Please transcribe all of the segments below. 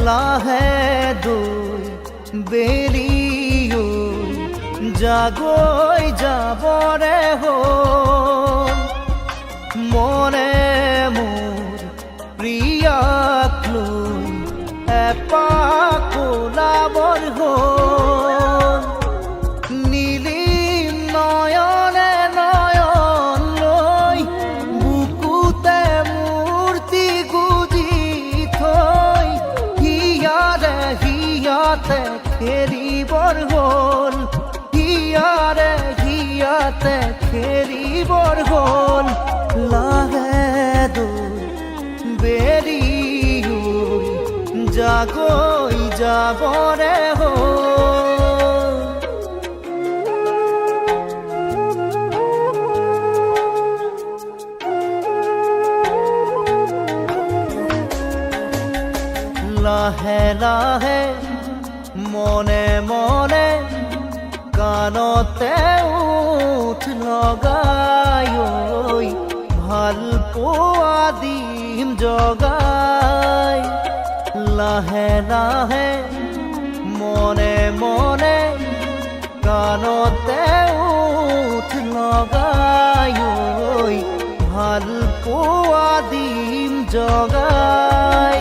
লাহে দুই বেলিও জাগৈ যাবৰে হ'ল মনে মোৰ প্ৰিয়াক লৈ এপাক ওলাবৰ হ'ল নীলিম নয়নে নয়ন লৈ বুকুতে মূৰ্তি গুজি থৈ হিয়াতে খেলিবৰ হ'ল হিয়াতে খেলিবৰ হ'ল লাহে দুই বেলিও জাগৈ যাবৰে হ'ল লাহে লাহে মনে মনে কাণতে উঠ লগাই ভাল পোৱা দিম জগাই লাহে লাহে মনে মনে কাণতে উঠ লগাই ভাল পোৱা দিম জগাই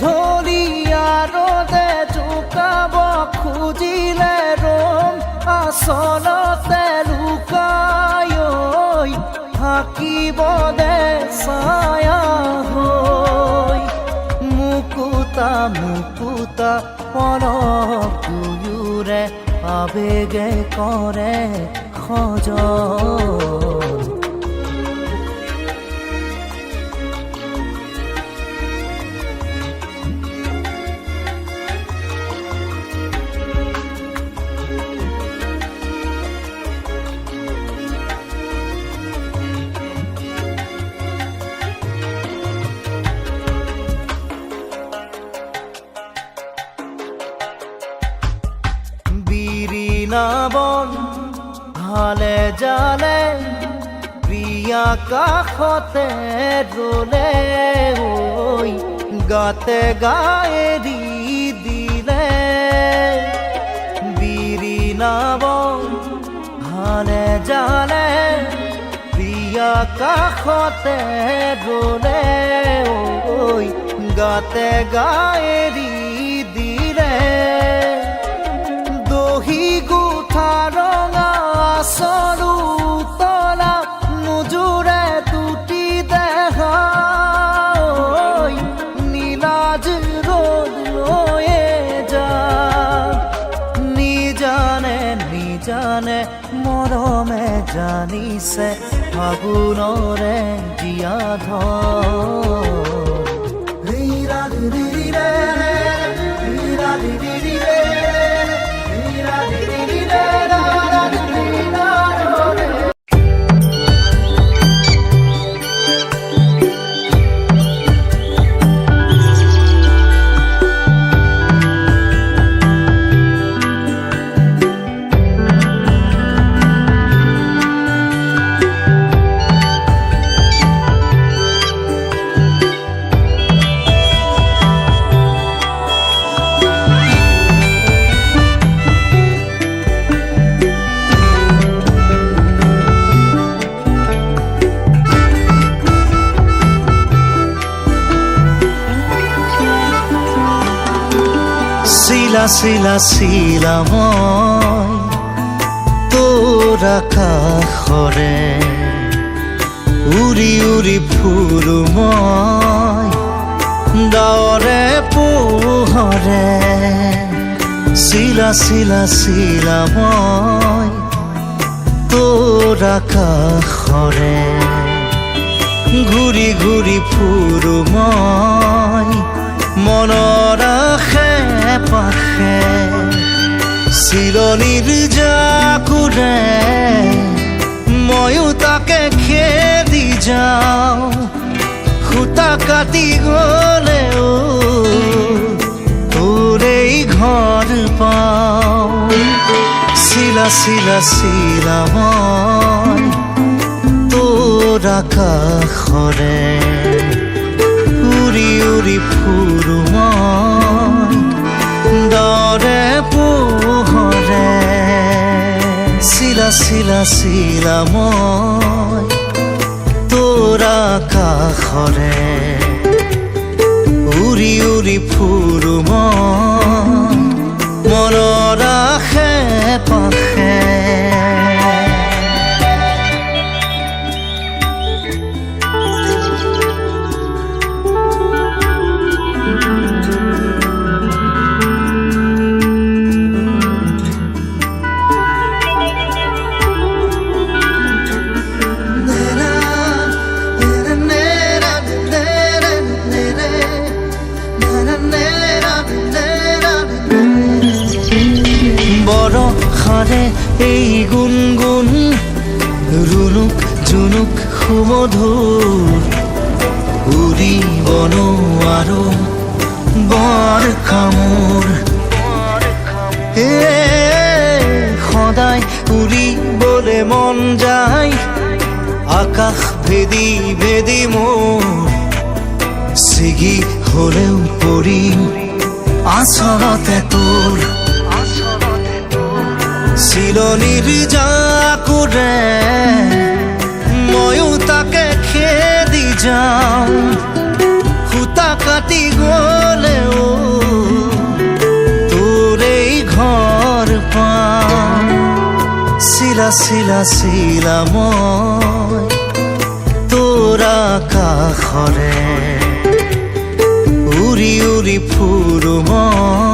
ঢলিয়াৰতে জোকাব খুজিলে ৰম আচলতে লুকাই থাকিব দে ছায়া হৈ মুকুতা পলক দুয়োৰে আবেগে কৰে সজন বন হালে জালে প্ৰিয়া কাষতে ৰলে গাতে গায়েৰি দিলে বিৰিণা বন হালে জালে প্ৰিয়া কাষতে ৰলে গাতে গায়েৰি দিলে দহি গুঠা ৰঙা আচৰু তলা নোজোৰে দুটি দেহা নীলাজ ৰ'দ লৈয়ে যা নিজানে মৰমে জানিছে ফাগুনৰে জীয়া চিলা মই তোৰ আকাশৰে উৰি উৰি ফুৰো মই ডাৱৰে পোহৰে চিলা মই তোৰ আকাশৰে ঘূৰি ঘূৰি ফুৰো মই মনৰ আশে পাশে চিলনিৰ জাকুৰে ময়ো তাকে খেদি যাওঁ খুটা কাটি গ'লেও তোৰেই ঘৰ পাওঁ চিলা চিলা চিলা মই তোৰ আকাশৰে উৰি উৰি ফুৰো মই দৰে পোহৰে চিলা চিলা চিলা মই তোৰ আকাশৰে উৰি উৰি ফুৰো মই মনৰ আশে পাশে বৰষাৰে এই গুণগুণ ৰুণুক জুনুক সুমধুৰ উৰিব নোৱাৰো বৰ কামোৰ সদায় উৰিবলে মন যায় আকাশ ভেদি ভেদি মোৰ ছিগি হলেও পৰিম আচলতে তোৰ চিলনিৰ জাকুৰে ময়ো তাকে খেদি যাওঁ খুটা কাটি গ'লেও তোৰেই ঘৰ পাওঁ চিলা চিলা চিলা মই তোৰ আকাশৰে উৰি উৰি ফুৰো মই